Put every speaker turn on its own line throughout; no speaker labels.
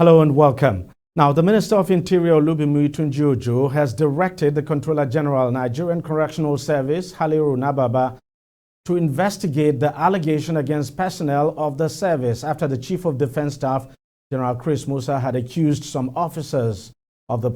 Hello and welcome. Now, the Minister of Interior, Olubimi Tunji-Ojo, has directed the Controller General, Nigerian Correctional Service, Haliru Nababa, to investigate the allegation against personnel of the service after the Chief of Defense Staff, General Chris Musa, had accused some officers of the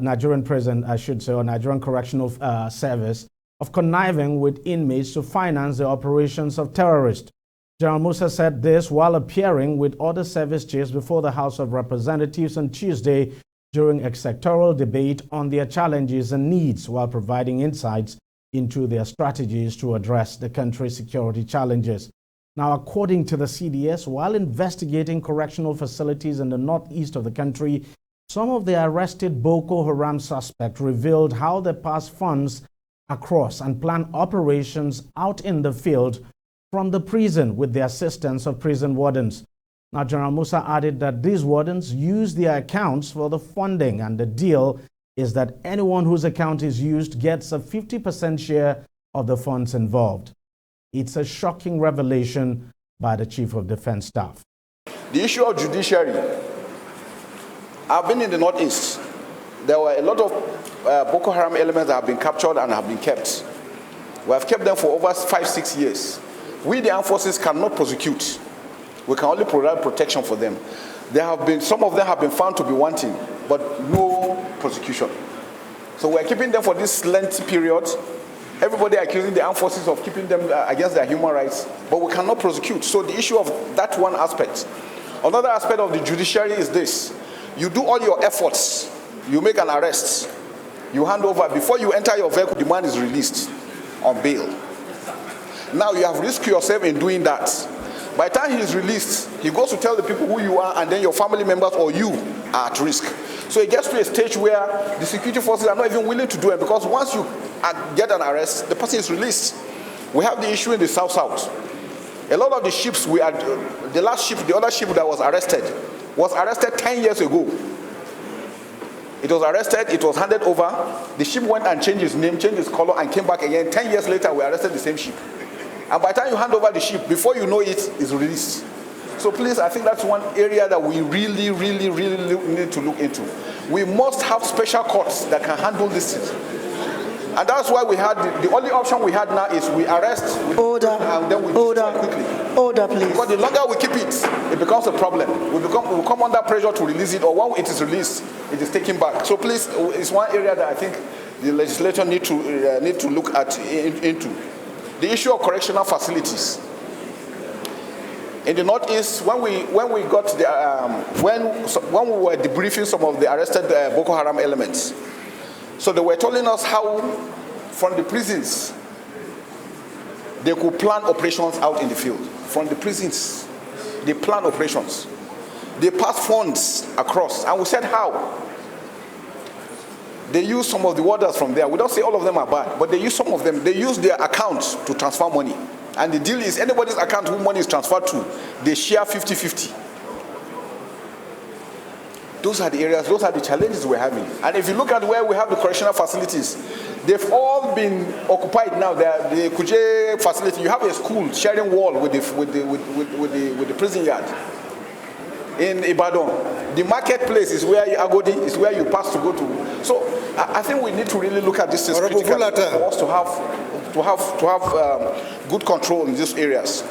Nigerian prison, I should say, or Nigerian Correctional Service, of conniving with inmates to finance the operations of terrorists. General Musa said this while appearing with other service chiefs before the House of Representatives on Tuesday during a sectoral debate on their challenges and needs, while providing insights into their strategies to address the country's security challenges. Now, according to the CDS, while investigating correctional facilities in the northeast of the country, some of the arrested Boko Haram suspects revealed how they pass funds across and plan operations out in the field from the prison with the assistance of prison wardens. Now, General Musa added that these wardens use their accounts for the funding, and the deal is that anyone whose account is used gets a 50% share of the funds involved. It's a shocking revelation by the Chief of Defense Staff.
The issue of judiciary. I've been in the Northeast. There were a lot of Boko Haram elements that have been captured and have been kept. We have kept them for over 5-6 years. We, the armed forces, cannot prosecute. We can only provide protection for them. Some of them have been found to be wanting, but no prosecution. So we're keeping them for this lengthy period. Everybody accusing the armed forces of keeping them against their human rights, but we cannot prosecute. So the issue of that one aspect. Another aspect of the judiciary is this. You do all your efforts. You make an arrest. You hand over. Before you enter your vehicle, the man is released on bail. Now you have risked yourself in doing that. By the time he is released, he goes to tell the people who you are, and then your family members or you are at risk. So it gets to a stage where the security forces are not even willing to do it, because once you get an arrest, the person is released. We have the issue in the South. A lot of the ships the other ship that was arrested 10 years ago. It was arrested, it was handed over. The ship went and changed its name, changed its color, and came back again. 10 years later, we arrested the same ship. And by the time you hand over the ship, before you know it, it's released. So please, I think that's one area that we really need to look into. We must have special courts that can handle this thing. And that's why we had, the only option we had now is we arrest, and then we destroy quickly.
Order, please.
Because the longer we keep it, it becomes a problem. We come under pressure to release it, or when it is released, it is taken back. So please, it's one area that I think the legislature need to look into. The issue of correctional facilities. In the Northeast, when we got the when we were debriefing some of the arrested Boko Haram elements, so they were telling us how from the prisons they could plan operations out in the field. From the prisons, they plan operations. They pass funds across, and we said how. They use some of the warders from there. We don't say all of them are bad, but they use some of them. They use their accounts to transfer money. And the deal is anybody's account who money is transferred to, they share 50-50. Those are the areas, those are the challenges we're having. And if you look at where we have the correctional facilities, they've all been occupied now. The Kuje facility, you have a school sharing wall with the prison yard. In Ibadan, the marketplace is where Agodi is where you pass to go to. So I think we need to really look at this critically for us to have good control in these areas.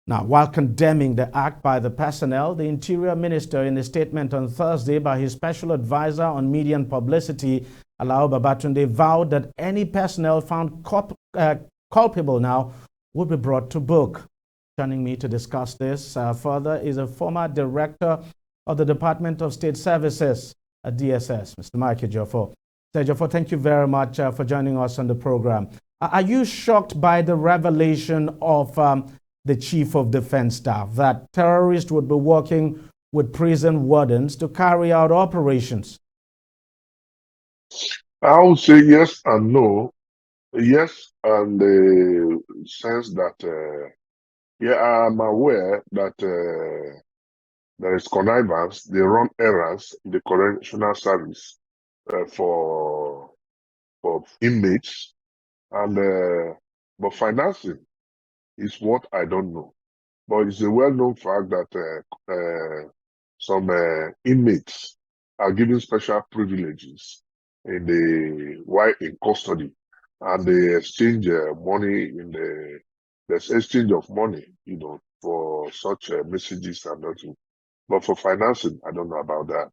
Now, while condemning the act by the personnel, the Interior Minister, in a statement on Thursday by his special advisor on media and publicity, Alao Babatunde, vowed that any personnel found culpable now would be brought to book. Joining me to discuss this further is a former director of the Department of State Services at DSS, Mr. Mike Ejiofor. Mr. Ejiofor, thank you very much for joining us on the program. Are you shocked by the revelation of the Chief of Defense Staff that terrorists would be working with prison wardens to carry out operations?
I would say yes and no. Yes, and the sense that yeah, I'm aware that there is connivance. They run errands in the correctional service for inmates, and but financing is what I don't know. But it's a well-known fact that some inmates are given special privileges while in custody, and they exchange money there's exchange of money, for such messages and nothing. But for financing, I don't know about that.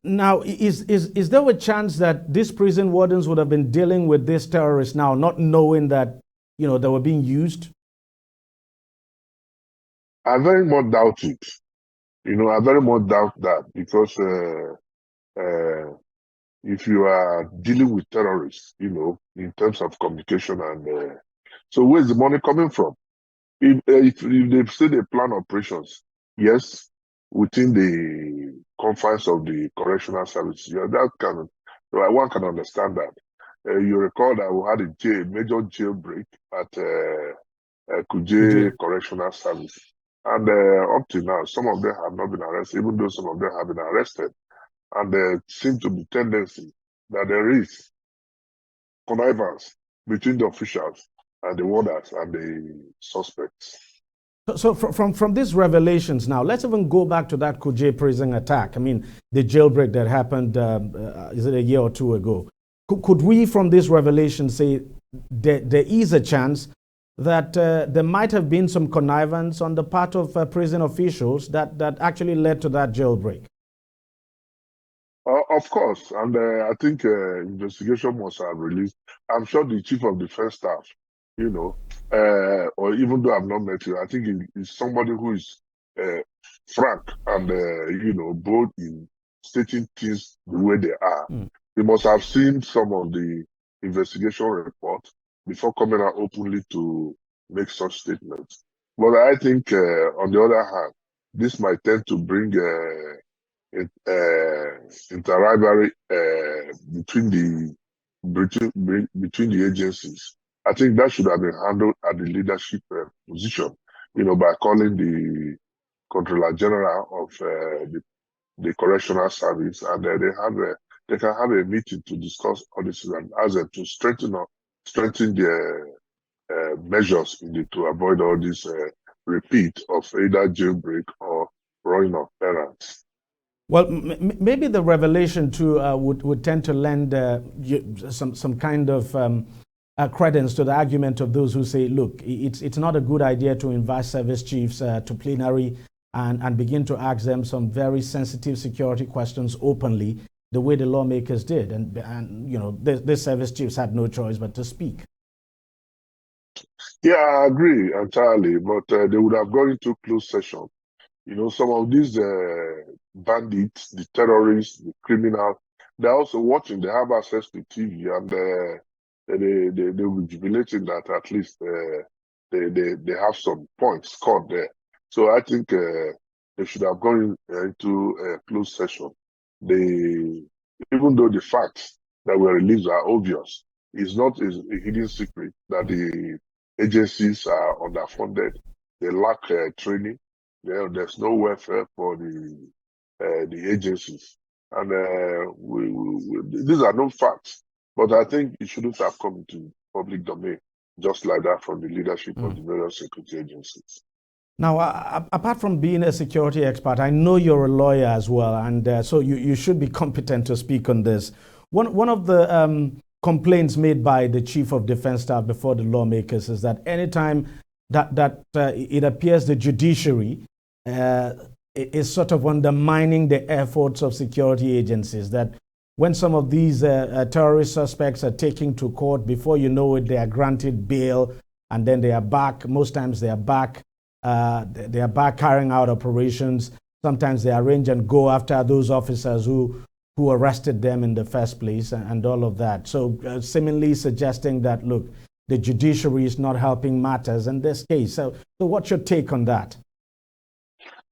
Now, is there a chance that these prison wardens would have been dealing with these terrorists now, not knowing that, they were being used?
I very much doubt it. I very much doubt that, because if you are dealing with terrorists, in terms of communication, and so where's the money coming from? If they say they plan operations, yes, within the confines of the correctional service, one can understand that. You recall that we had a major jailbreak at Kuje Correctional Service, and up to now, some of them have not been arrested, even though some of them have been arrested. And there seems to be tendency that there is connivance between the officials and the warders and the suspects.
So from these revelations now, let's even go back to that Kuje prison attack. I mean, the jailbreak that happened, is it a year or two ago? Could we, from this revelation, say there is a chance that there might have been some connivance on the part of prison officials that actually led to that jailbreak?
Of course, and I think investigation must have released. I'm sure the chief of defense staff, or even though I've not met you, I think he's somebody who is frank and, bold in stating things the way they are. He must have seen some of the investigation report before coming out openly to make such statements. But I think, on the other hand, this might tend to bring inter-rivalry between the agencies. I think that should have been handled at the leadership position, by calling the Controller General of the Correctional Service, and they can have a meeting to discuss all this and ask them to strengthen their measures to avoid all this repeat of either jailbreak or running of errands.
Well, maybe the revelation too would tend to lend some kind of credence to the argument of those who say, look, it's not a good idea to invite service chiefs to plenary and begin to ask them some very sensitive security questions openly, the way the lawmakers did. And the service chiefs had no choice but to speak.
Yeah, I agree entirely, but they would have gone into closed session. Some of these bandits, the terrorists, the criminals, they're also watching. They have access to TV, and they will be jubilating that at least they have some points scored there. So I think they should have gone into a closed session. Even though the facts that were released are obvious, it's not a hidden secret that the agencies are underfunded. They lack training. There's no welfare for the agencies, and these are no facts. But I think it shouldn't have come into public domain just like that from the leadership of the various security agencies.
Now, apart from being a security expert, I know you're a lawyer as well, and so you should be competent to speak on this. One of the complaints made by the Chief of Defense Staff before the lawmakers is that anytime that it appears the judiciary is sort of undermining the efforts of security agencies, that when some of these terrorist suspects are taken to court, before you know it, they are granted bail, and then they are back. Most times they are back carrying out operations. Sometimes they arrange and go after those officers who arrested them in the first place, and all of that. So seemingly suggesting that, look, the judiciary is not helping matters in this case. So what's your take on that?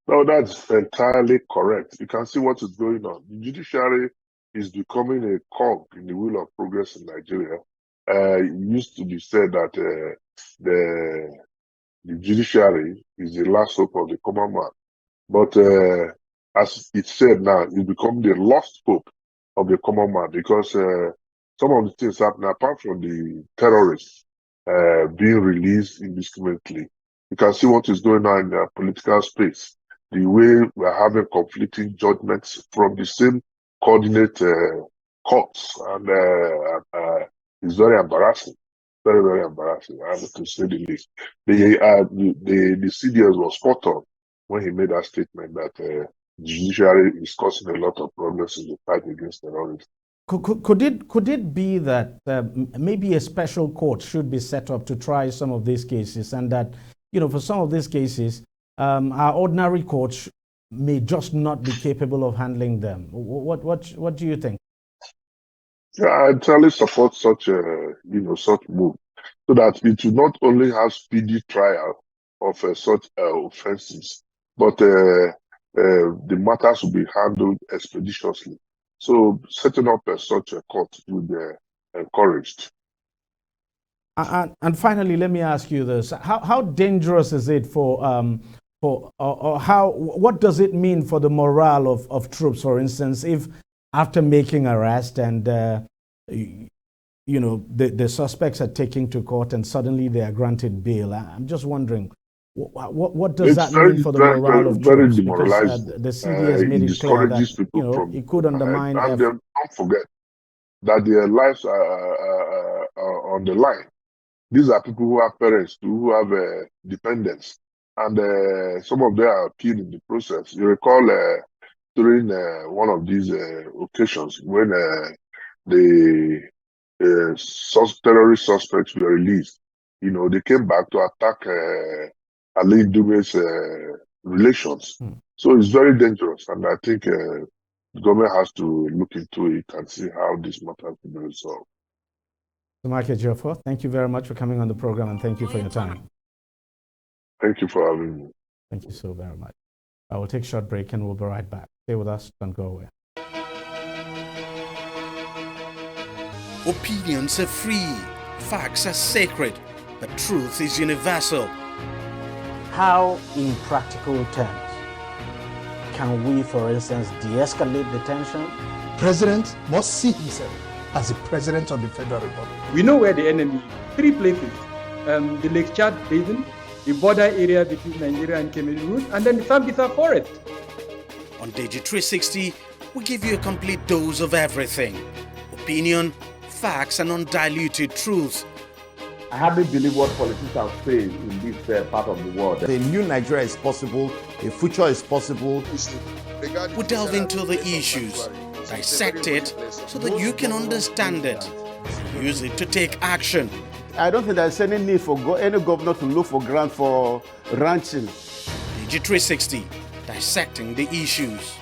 No, that's entirely correct. You can see what is going on. The judiciary is becoming a cog in the wheel of progress in Nigeria. It used to be said that the judiciary is the last hope of the common man. But as it's said now, it's become the lost hope of the common man, because some of the things happen apart from the terrorists being released indiscriminately. You can see what is going on in the political space. The way we are having conflicting judgments from the same coordinate courts, and it's very embarrassing. Very, very embarrassing, I have to say the least. The CDS was spot on when he made that statement that the judiciary is causing a lot of problems in the fight against terrorism.
Could it be that maybe a special court should be set up to try some of these cases, and that, you know, for some of these cases, our ordinary courts may just not be capable of handling them? What do you think?
Yeah, I entirely support such such move, so that it will not only have speedy trial of such offences, but the matters will be handled expeditiously. So setting up such a court would be encouraged.
And finally, let me ask you this: How dangerous is it what does it mean for the morale of troops, for instance, if after making arrest and the suspects are taken to court and suddenly they are granted bail? I'm just wondering, what does that mean for the morale of troops? Because the CDS made it clear that it could undermine.
And don't forget that their lives are on the line. These are people who have parents, who have dependents, and some of them are killed in the process. You recall during one of these occasions when the terrorist suspects were released, they came back to attack Ali Dume's relations. So it's very dangerous, and I think the government has to look into it and see how this matter can be resolved.
Michael Jofo, thank you very much for coming on the program, and thank you for your time.
Thank you for having me.
Thank you so very much. I will take a short break and we'll be right back. Stay with us, don't go away.
Opinions are free, facts are sacred, but truth is universal.
How, in practical terms, can we, for instance, de-escalate the tension?
President must see himself as the President of the Federal Republic.
We know where the enemy is. 3 places. The Lake Chad Basin, the border area between Nigeria and Cameroon, and then the Sambisa Forest.
On DEJI360, we give you a complete dose of everything. Opinion, facts, and undiluted truth.
I hardly believe what politicians are saying in this part of the world.
A new Nigeria is possible, a future is possible.
We delve into the issues, dissect it so that you can understand it, use it to take action.
I don't think there's any need for any governor to look for grant for ranching.
DEJI360, dissecting the issues.